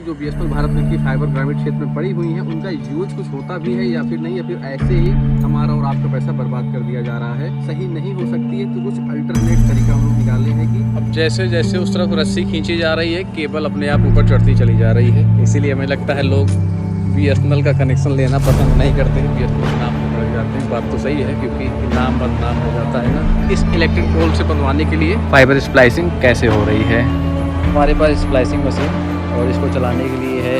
जो BSNL Bharat net की fibre ग्रामीण क्षेत्र में पड़ी हुई हैं उनका यूज कुछ होता भी है या फिर नहीं, या फिर ऐसे ही हमारा और आपका पैसा बर्बाद कर दिया जा रहा है। सही नहीं हो सकती है तो कुछ अल्टरनेट तरीका हम लोग निकाले हैं कि अब जैसे जैसे उस तरफ रस्सी खींची जा रही है केबल अपने आप ऊपर चढ़ती चली जा रही है। इसीलिए हमें लगता है लोग बीएसएनएल का कनेक्शन लेना पसंद नहीं करते हैं। बीएसएनएल के नाम पर बढ़ जाते हैं। बात तो सही है क्योंकि नाम बदनाम हो जाता है ना। इस इलेक्ट्रिक पोल से बनवाने के लिए फाइबर स्प्लाइसिंग कैसे हो रही है। हमारे पास स्प्लाइसिंग मशीन और इसको चलाने के लिए है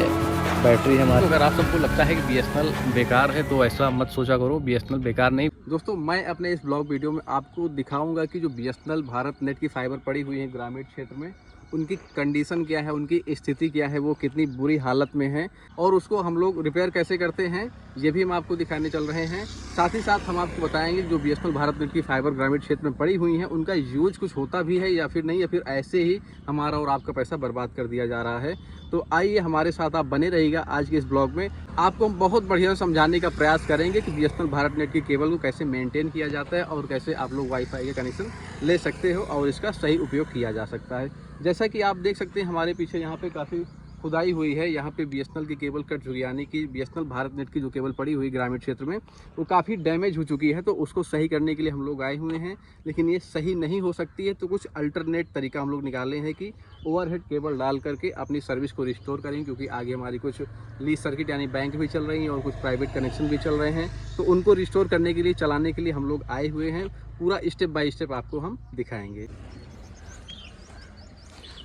बैटरी हमारी। तो अगर आप सबको लगता है कि बीएसएनएल बेकार है तो ऐसा मत सोचा करो, बीएसएनएल बेकार नहीं। दोस्तों मैं अपने इस ब्लॉग वीडियो में आपको दिखाऊंगा कि जो बीएसएनएल भारत नेट की फाइबर पड़ी हुई है ग्रामीण क्षेत्र में, उनकी कंडीशन क्या है, उनकी स्थिति क्या है, वो कितनी बुरी हालत में है और उसको हम लोग रिपेयर कैसे करते हैं ये भी हम आपको दिखाने चल रहे हैं। साथ ही साथ हम आपको बताएंगे जो बीएसएनएल भारत नेट की फाइबर ग्रामीण क्षेत्र में पड़ी हुई हैं उनका यूज कुछ होता भी है या फिर नहीं, या फिर ऐसे ही हमारा और आपका पैसा बर्बाद कर दिया जा रहा है। तो आइए हमारे साथ आप बने रहिएगा। आज के इस ब्लॉग में आपको हम बहुत बढ़िया समझाने का प्रयास करेंगे कि बीएसएनएल भारत नेट की केबल को कैसे मेंटेन किया जाता है और कैसे आप लोग वाईफाई के कनेक्शन ले सकते हो और इसका सही उपयोग किया जा सकता है। जैसा कि आप देख सकते हैं हमारे पीछे यहाँ पे काफ़ी खुदाई हुई है। यहाँ पे बीएसएनएल की केबल कट चुकी, यानी कि बीएसएनएल भारत नेट की जो केबल पड़ी हुई ग्रामीण क्षेत्र में वो काफ़ी डैमेज हो चुकी है। तो उसको सही करने के लिए हम लोग आए हुए हैं, लेकिन ये सही नहीं हो सकती है तो कुछ अल्टरनेट तरीका हम लोग निकाले हैं कि ओवरहेड केबल डाल करके अपनी सर्विस को रिस्टोर करें। क्योंकि आगे हमारी कुछ लीज सर्किट यानी बैंक भी चल रही हैं और कुछ प्राइवेट कनेक्शन भी चल रहे हैं, तो उनको रिस्टोर करने के लिए, चलाने के लिए हम लोग आए हुए हैं। पूरा स्टेप बाय स्टेप आपको हम दिखाएंगे।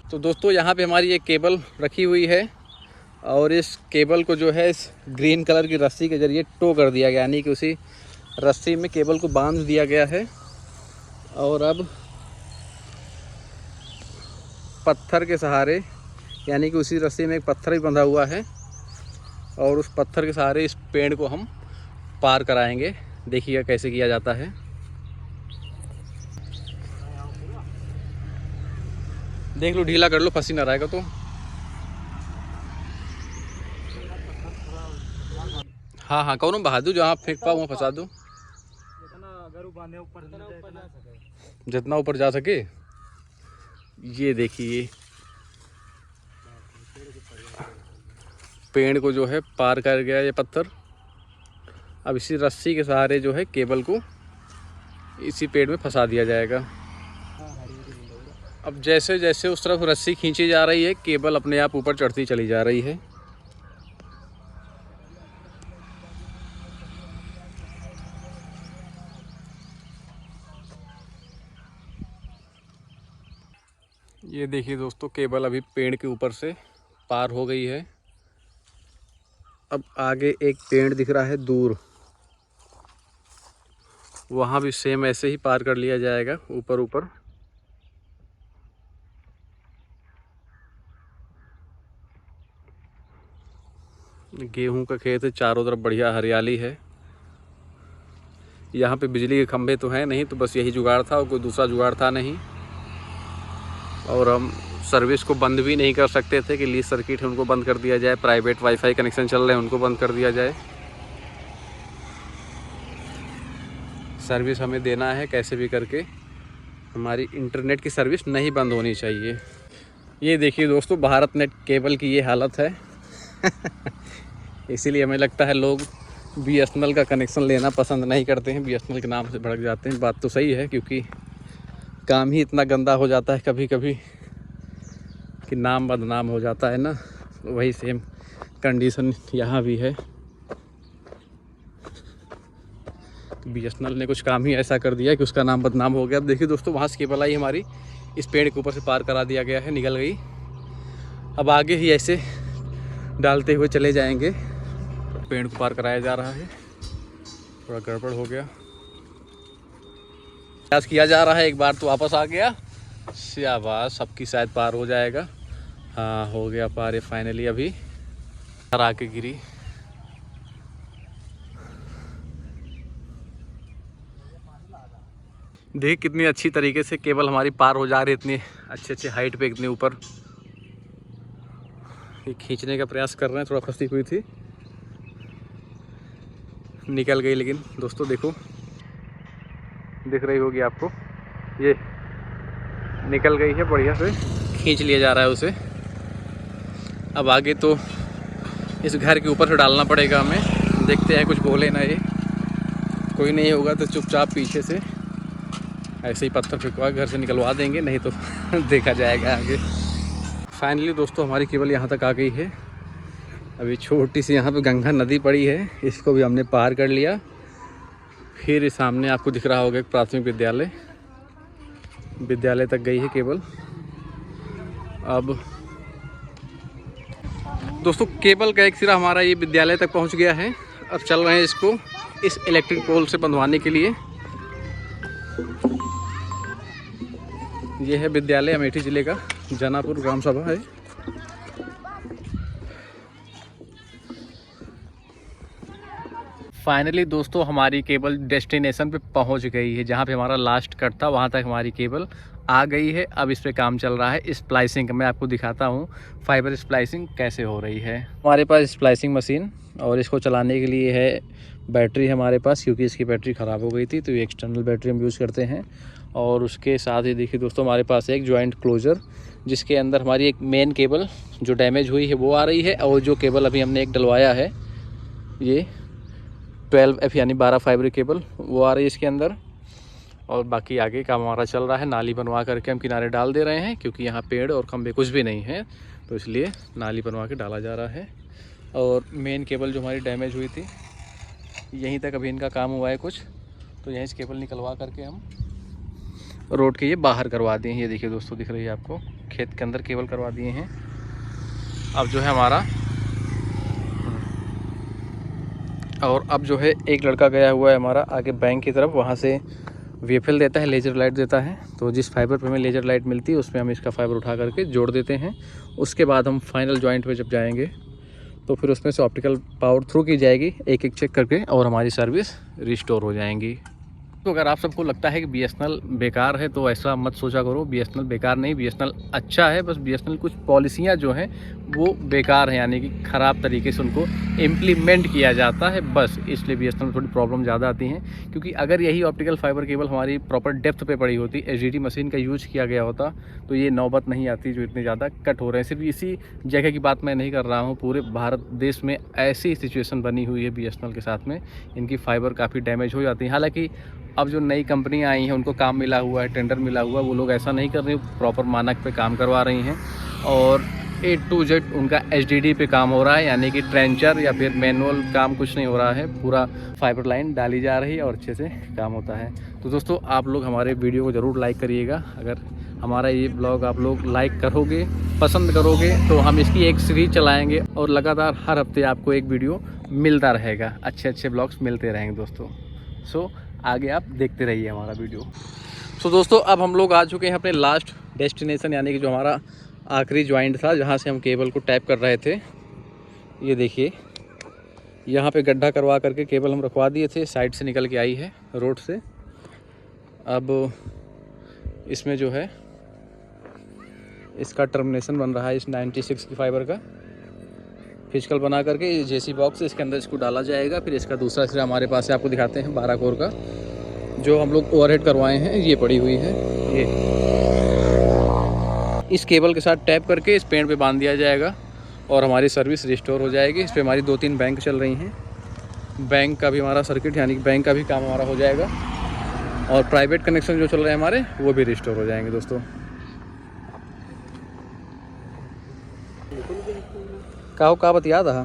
तो दोस्तों यहाँ पे हमारी एक केबल रखी हुई है और इस केबल को जो है इस ग्रीन कलर की रस्सी के ज़रिए टो कर दिया गया, यानी कि उसी रस्सी में केबल को बांध दिया गया है। और अब पत्थर के सहारे, यानी कि उसी रस्सी में एक पत्थर भी बंधा हुआ है और उस पत्थर के सहारे इस पेड़ को हम पार कराएंगे। देखिएगा कैसे किया जाता है। देख लो, ढीला कर लो, फंसी ना रहेगा तो। हाँ हाँ, कौन बहा दूँ, जहाँ फेंक पाओ वहाँ फंसा दूँ। जितना ऊपर जा सके। ये देखिए पेड़ को जो है पार कर गया ये पत्थर। अब इसी रस्सी के सहारे जो है केबल को इसी पेड़ में फंसा दिया जाएगा। अब जैसे जैसे उस तरफ रस्सी खींची जा रही है केबल अपने आप ऊपर चढ़ती चली जा रही है। ये देखिए दोस्तों, केबल अभी पेड़ के ऊपर से पार हो गई है। अब आगे एक पेड़ दिख रहा है दूर, वहाँ भी सेम ऐसे ही पार कर लिया जाएगा ऊपर ऊपर। गेहूं का खेत है, चारों तरफ बढ़िया हरियाली है। यहाँ पे बिजली के खंभे तो हैं नहीं, तो बस यही जुगाड़ था और कोई दूसरा जुगाड़ था नहीं। और हम सर्विस को बंद भी नहीं कर सकते थे कि लीज सर्किट है उनको बंद कर दिया जाए, प्राइवेट वाईफाई कनेक्शन चल रहे हैं उनको बंद कर दिया जाए। सर्विस हमें देना है कैसे भी करके, हमारी इंटरनेट की सर्विस नहीं बंद होनी चाहिए। ये देखिए दोस्तों, भारत नेट केबल की ये हालत है। इसीलिए हमें लगता है लोग बीएसएनएल का कनेक्शन लेना पसंद नहीं करते हैं, बीएसएनएल के नाम से भड़क जाते हैं। बात तो सही है क्योंकि काम ही इतना गंदा हो जाता है कभी कभी कि नाम बदनाम हो जाता है ना। वही सेम कंडीशन यहाँ भी है। बीएसएनएल ने कुछ काम ही ऐसा कर दिया कि उसका नाम बदनाम हो गया। अब देखिए दोस्तों, वहाँ से केबल आई हमारी इस पेड़ के ऊपर से पार करा दिया गया है, निकल गई। अब आगे ही ऐसे डालते हुए चले जाएंगे। पेड़ को पार कराया जा रहा है, थोड़ा गड़बड़ हो गया। प्रयास किया जा रहा है, एक बार तो वापस आ गया। शाबाश, सबकी शायद पार हो जाएगा। हाँ हो गया पार ये फाइनली। अभी आके गिरी। देख कितनी अच्छी तरीके से केबल हमारी पार हो जा रही है, इतनी अच्छे अच्छे हाइट पे, इतने ऊपर। ये खींचने का प्रयास कर रहे हैं, थोड़ा फंसी हुई थी, निकल गई। लेकिन दोस्तों देखो, दिख रही होगी आपको, ये निकल गई है, बढ़िया से खींच लिया जा रहा है उसे। अब आगे तो इस घर के ऊपर से डालना पड़ेगा हमें। देखते हैं कुछ बोले ना ये, कोई नहीं होगा तो चुपचाप पीछे से ऐसे ही पत्थर फेंकवा घर से निकलवा देंगे, नहीं तो देखा जाएगा आगे। फाइनली दोस्तों हमारी केबल यहाँ तक आ गई है। अभी छोटी सी यहाँ पे गंगा नदी पड़ी है, इसको भी हमने पार कर लिया। फिर सामने आपको दिख रहा होगा एक प्राथमिक विद्यालय तक गई है केबल। अब दोस्तों केबल का एक सिरा हमारा ये विद्यालय तक पहुँच गया है। अब चल रहे हैं इसको इस इलेक्ट्रिक पोल से बंधवाने के लिए। ये है विद्यालय, अमेठी ज़िले का जनापुर ग्राम सभा है। फाइनली दोस्तों हमारी केबल डेस्टिनेशन पे पहुंच गई है, जहां पे हमारा लास्ट कट था वहां तक हमारी केबल आ गई है। अब इस पे काम चल रहा है स्प्लाइसिंग। मैं आपको दिखाता हूं फाइबर स्प्लाइसिंग कैसे हो रही है। हमारे पास स्प्लाइसिंग मशीन और इसको चलाने के लिए है बैटरी हमारे पास, क्योंकि इसकी बैटरी ख़राब हो गई थी तो ये एक्सटर्नल बैटरी हम यूज़ करते हैं। और उसके साथ ही देखिए दोस्तों हमारे पास एक जॉइंट क्लोजर, जिसके अंदर हमारी एक मेन केबल जो डैमेज हुई है वो आ रही है, और जो केबल अभी हमने एक डलवाया है ये 12F यानी 12 फाइबर केबल वो आ रही है इसके अंदर। और बाकी आगे काम हमारा चल रहा है। नाली बनवा करके हम किनारे डाल दे रहे हैं, क्योंकि यहाँ पेड़ और खंबे कुछ भी नहीं है, तो इसलिए नाली बनवा के डाला जा रहा है। और मेन केबल जो हमारी डैमेज हुई थी यहीं तक अभी इनका काम हुआ है कुछ, तो यहीं से केबल निकलवा करके हम रोड के ये बाहर करवा दिए हैं। ये देखिए दोस्तों दिख रही है आपको, खेत के अंदर केबल करवा दिए हैं। अब जो है हमारा और अब जो है एक लड़का गया हुआ है हमारा आगे बैंक की तरफ, वहाँ से VFL देता है, लेज़र लाइट देता है। तो जिस फाइबर पे हमें लेज़र लाइट मिलती है उसमें हम इसका फाइबर उठा करके जोड़ देते हैं। उसके बाद हम फाइनल जॉइंट पे जब जाएंगे तो फिर उसमें से ऑप्टिकल पावर थ्रू की जाएगी एक एक चेक करके, और हमारी सर्विस रिस्टोर हो जाएंगी। तो अगर आप सबको लगता है कि BSNL बेकार है तो ऐसा मत सोचा करो। BSNL बेकार नहीं, BSNL अच्छा है, बस BSNL कुछ पॉलिसियाँ जो हैं वो बेकार हैं, यानी कि ख़राब तरीके से उनको इम्प्लीमेंट किया जाता है, बस इसलिए BSNL में थोड़ी प्रॉब्लम ज़्यादा आती हैं। क्योंकि अगर यही ऑप्टिकल फाइबर केबल हमारी प्रॉपर डेप्थ पे पड़ी होती, HDD मशीन का यूज़ किया गया होता, तो ये नौबत नहीं आती जो इतने ज़्यादा कट हो रहे हैं। सिर्फ इसी जगह की बात मैं नहीं कर रहा हूँ, पूरे भारत देश में ऐसी सिचुएशन बनी हुई है BSNL के साथ में, इनकी फाइबर काफ़ी डैमेज हो जाती है। हालाँकि अब जो नई कंपनियां आई हैं उनको काम मिला हुआ है, टेंडर मिला हुआ है, वो लोग ऐसा नहीं कर रही, प्रॉपर मानक पे काम करवा रही हैं। और A to Z उनका HDD पे काम हो रहा है, यानी कि ट्रेंचर या फिर मैनुअल काम कुछ नहीं हो रहा है, पूरा फाइबर लाइन डाली जा रही है और अच्छे से काम होता है। तो दोस्तों आप लोग हमारे वीडियो को ज़रूर लाइक करिएगा। अगर हमारा ये ब्लॉग आप लोग लाइक करोगे, पसंद करोगे, तो हम इसकी एक सीरीज चलाएँगे और लगातार हर हफ्ते आपको एक वीडियो मिलता रहेगा, अच्छे अच्छे ब्लॉग्स मिलते रहेंगे दोस्तों। सो आगे आप देखते रहिए हमारा वीडियो। सो दोस्तों अब हम लोग आ चुके हैं अपने लास्ट डेस्टिनेशन, यानी कि जो हमारा आखिरी जॉइंट था जहाँ से हम केबल को टैप कर रहे थे। ये देखिए यहाँ पे गड्ढा करवा करके केबल हम रखवा दिए थे, साइड से निकल के आई है रोड से। अब इसमें जो है इसका टर्मिनेशन बन रहा है इस 96 की फाइबर का, फिजिकल बना करके JC बॉक्स इसके अंदर इसको डाला जाएगा। फिर इसका दूसरा सिरा हमारे पास है, आपको दिखाते हैं 12 कोर का, जो हम लोग ओवरहेड करवाए हैं, ये पड़ी हुई है। ये इस केबल के साथ टैप करके इस पेड़ पे बांध दिया जाएगा और हमारी सर्विस रिस्टोर हो जाएगी। इस पर हमारी 2-3 बैंक चल रही हैं, बैंक का भी हमारा सर्किट यानी कि बैंक का भी काम हमारा हो जाएगा, और प्राइवेट कनेक्शन जो चल रहे हैं हमारे वो भी रिस्टोर हो जाएंगे दोस्तों। का बतिया था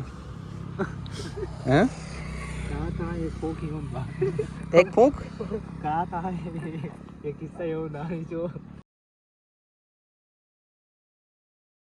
हैं? एक फूक एक किस्सा ये ना जो